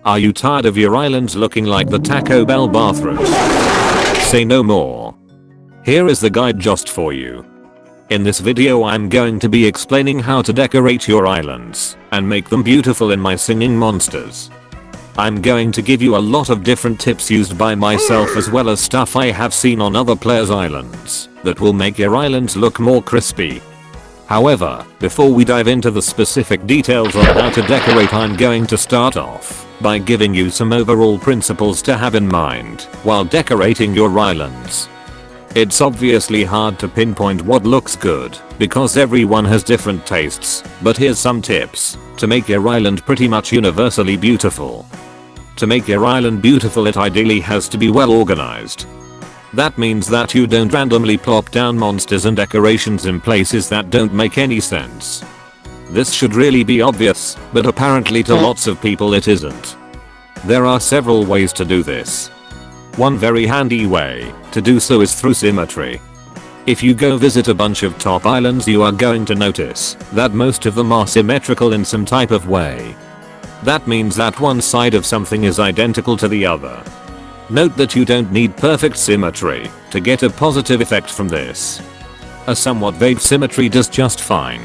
Are you tired of your islands looking like the Taco Bell bathroom? Say no more. Here is the guide just for you. In this video I'm going to be explaining how to decorate your islands and make them beautiful in my singing monsters. I'm going to give you a lot of different tips used by myself as well as stuff I have seen on other players' islands that will make your islands look more crispy. However, before we dive into the specific details on how to decorate, I'm going to start off by giving you some overall principles to have in mind while decorating your islands. It's obviously hard to pinpoint what looks good because everyone has different tastes, but here's some tips to make your island pretty much universally beautiful. To make your island beautiful, it ideally has to be well organized. That means that you don't randomly plop down monsters and decorations in places that don't make any sense. This should really be obvious, but apparently to lots of people it isn't. There are several ways to do this. One very handy way to do so is through symmetry. If you go visit a bunch of top islands, you are going to notice that most of them are symmetrical in some type of way. That means that one side of something is identical to the other. Note that you don't need perfect symmetry to get a positive effect from this. A somewhat vague symmetry does just fine.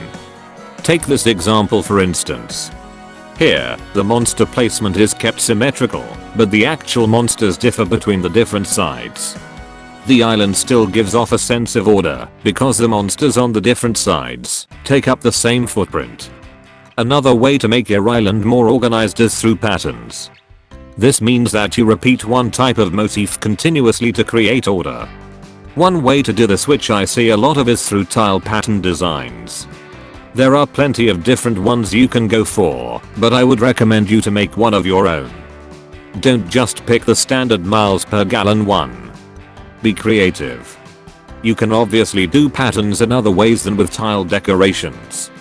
Take this example for instance. Here, the monster placement is kept symmetrical, but the actual monsters differ between the different sides. The island still gives off a sense of order because the monsters on the different sides take up the same footprint. Another way to make your island more organized is through patterns. This means that you repeat one type of motif continuously to create order. One way to do this, which I see a lot of, is through tile pattern designs. There are plenty of different ones you can go for, but I would recommend you to make one of your own. Don't just pick the standard miles per gallon one. Be creative. You can obviously do patterns in other ways than with tile decorations.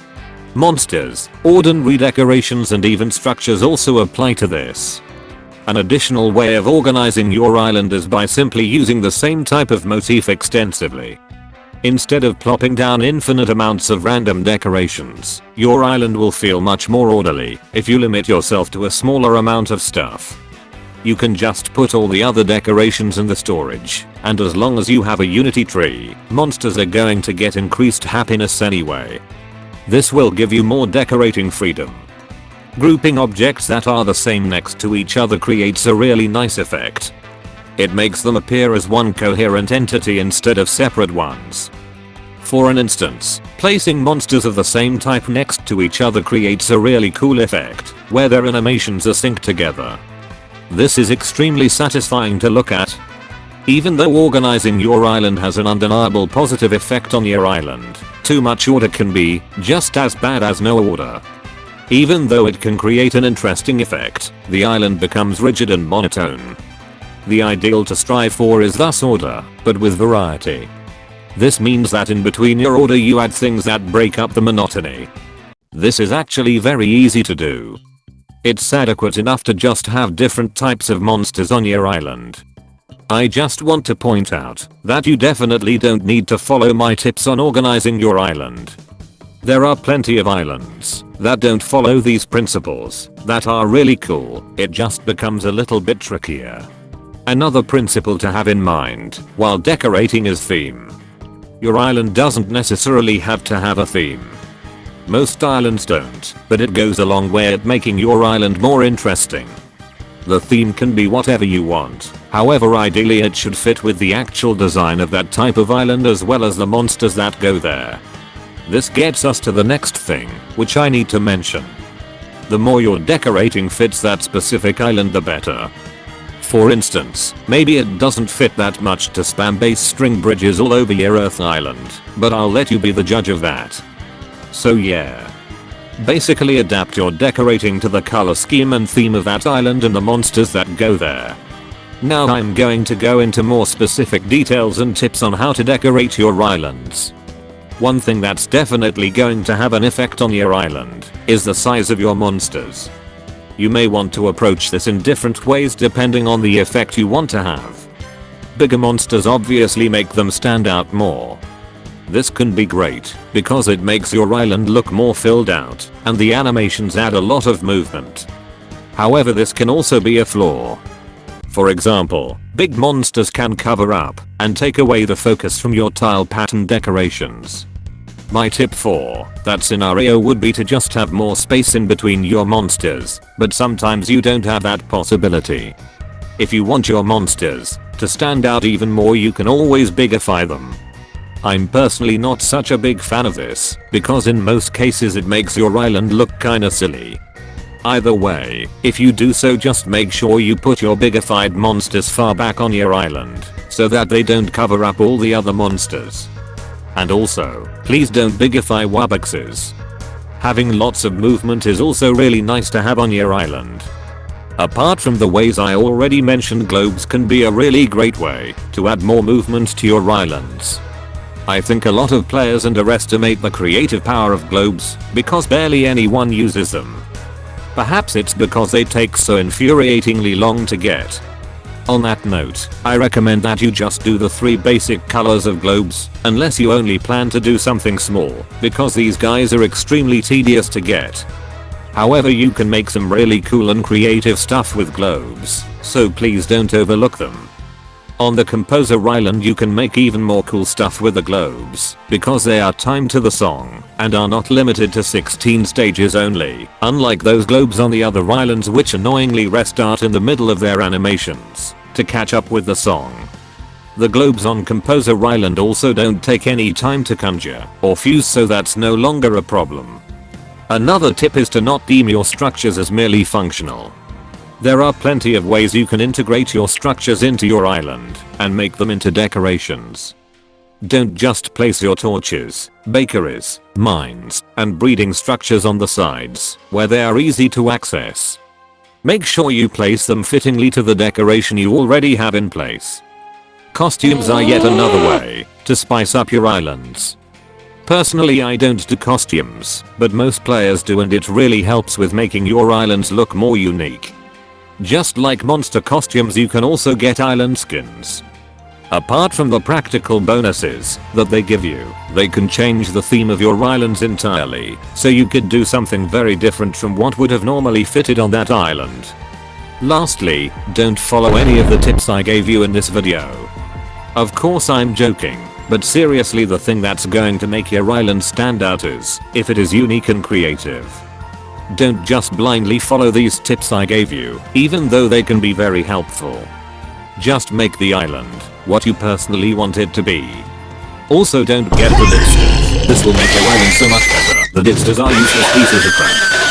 Monsters, ordinary decorations and even structures also apply to this. An additional way of organizing your island is by simply using the same type of motif extensively. Instead of plopping down infinite amounts of random decorations, your island will feel much more orderly if you limit yourself to a smaller amount of stuff. You can just put all the other decorations in the storage, and as long as you have a unity tree, monsters are going to get increased happiness anyway. This will give you more decorating freedom. Grouping objects that are the same next to each other creates a really nice effect. It makes them appear as one coherent entity instead of separate ones. For an instance, placing monsters of the same type next to each other creates a really cool effect where their animations are synced together. This is extremely satisfying to look at. Even though organizing your island has an undeniable positive effect on your island, too much order can be just as bad as no order. Even though it can create an interesting effect, the island becomes rigid and monotone. The ideal to strive for is thus order, but with variety. This means that in between your order you add things that break up the monotony. This is actually very easy to do. It's adequate enough to just have different types of monsters on your island. I just want to point out that you definitely don't need to follow my tips on organizing your island. There are plenty of islands that don't follow these principles that are really cool. It just becomes a little bit trickier. Another principle to have in mind while decorating is theme. Your island doesn't necessarily have to have a theme. Most islands don't, but it goes a long way at making your island more interesting. The theme can be whatever you want, however ideally it should fit with the actual design of that type of island as well as the monsters that go there. This gets us to the next thing, which I need to mention. The more your decorating fits that specific island, the better. For instance, maybe it doesn't fit that much to spam base string bridges all over your Earth island, but I'll let you be the judge of that. So yeah. Basically adapt your decorating to the color scheme and theme of that island and the monsters that go there. Now I'm going to go into more specific details and tips on how to decorate your islands. One thing that's definitely going to have an effect on your island is the size of your monsters. You may want to approach this in different ways depending on the effect you want to have. Bigger monsters obviously make them stand out more. This can be great because it makes your island look more filled out and the animations add a lot of movement. However, this can also be a flaw. For example, big monsters can cover up and take away the focus from your tile pattern decorations. My tip for that scenario would be to just have more space in between your monsters, but sometimes you don't have that possibility. If you want your monsters to stand out even more, you can always bigify them. I'm personally not such a big fan of this because in most cases it makes your island look kinda silly. Either way, if you do so, just make sure you put your bigified monsters far back on your island so that they don't cover up all the other monsters. And also, please don't bigify wabuxes. Having lots of movement is also really nice to have on your island. Apart from the ways I already mentioned, globes can be a really great way to add more movement to your islands. I think a lot of players underestimate the creative power of globes because barely anyone uses them. Perhaps it's because they take so infuriatingly long to get. On that note, I recommend that you just do the 3 basic colors of globes, unless you only plan to do something small, because these guys are extremely tedious to get. However, you can make some really cool and creative stuff with globes, so please don't overlook them. On the Composer Island you can make even more cool stuff with the globes, because they are timed to the song, and are not limited to 16 stages only, unlike those globes on the other islands which annoyingly restart in the middle of their animations to catch up with the song. The globes on Composer Island also don't take any time to conjure or fuse, so that's no longer a problem. Another tip is to not deem your structures as merely functional. There are plenty of ways you can integrate your structures into your island and make them into decorations. Don't just place your torches, bakeries, mines, and breeding structures on the sides where they are easy to access. Make sure you place them fittingly to the decoration you already have in place. Costumes are yet another way to spice up your islands. Personally, I don't do costumes, but most players do, and it really helps with making your islands look more unique. Just like monster costumes, you can also get island skins. Apart from the practical bonuses that they give you, they can change the theme of your islands entirely, so you could do something very different from what would have normally fitted on that island. Lastly, don't follow any of the tips I gave you in this video. Of course I'm joking, but seriously, the thing that's going to make your island stand out is if it is unique and creative. Don't just blindly follow these tips I gave you, even though they can be very helpful. Just make the island what you personally want it to be. Also, don't get the disters. This will make your island so much better. The disters are useless pieces of crap.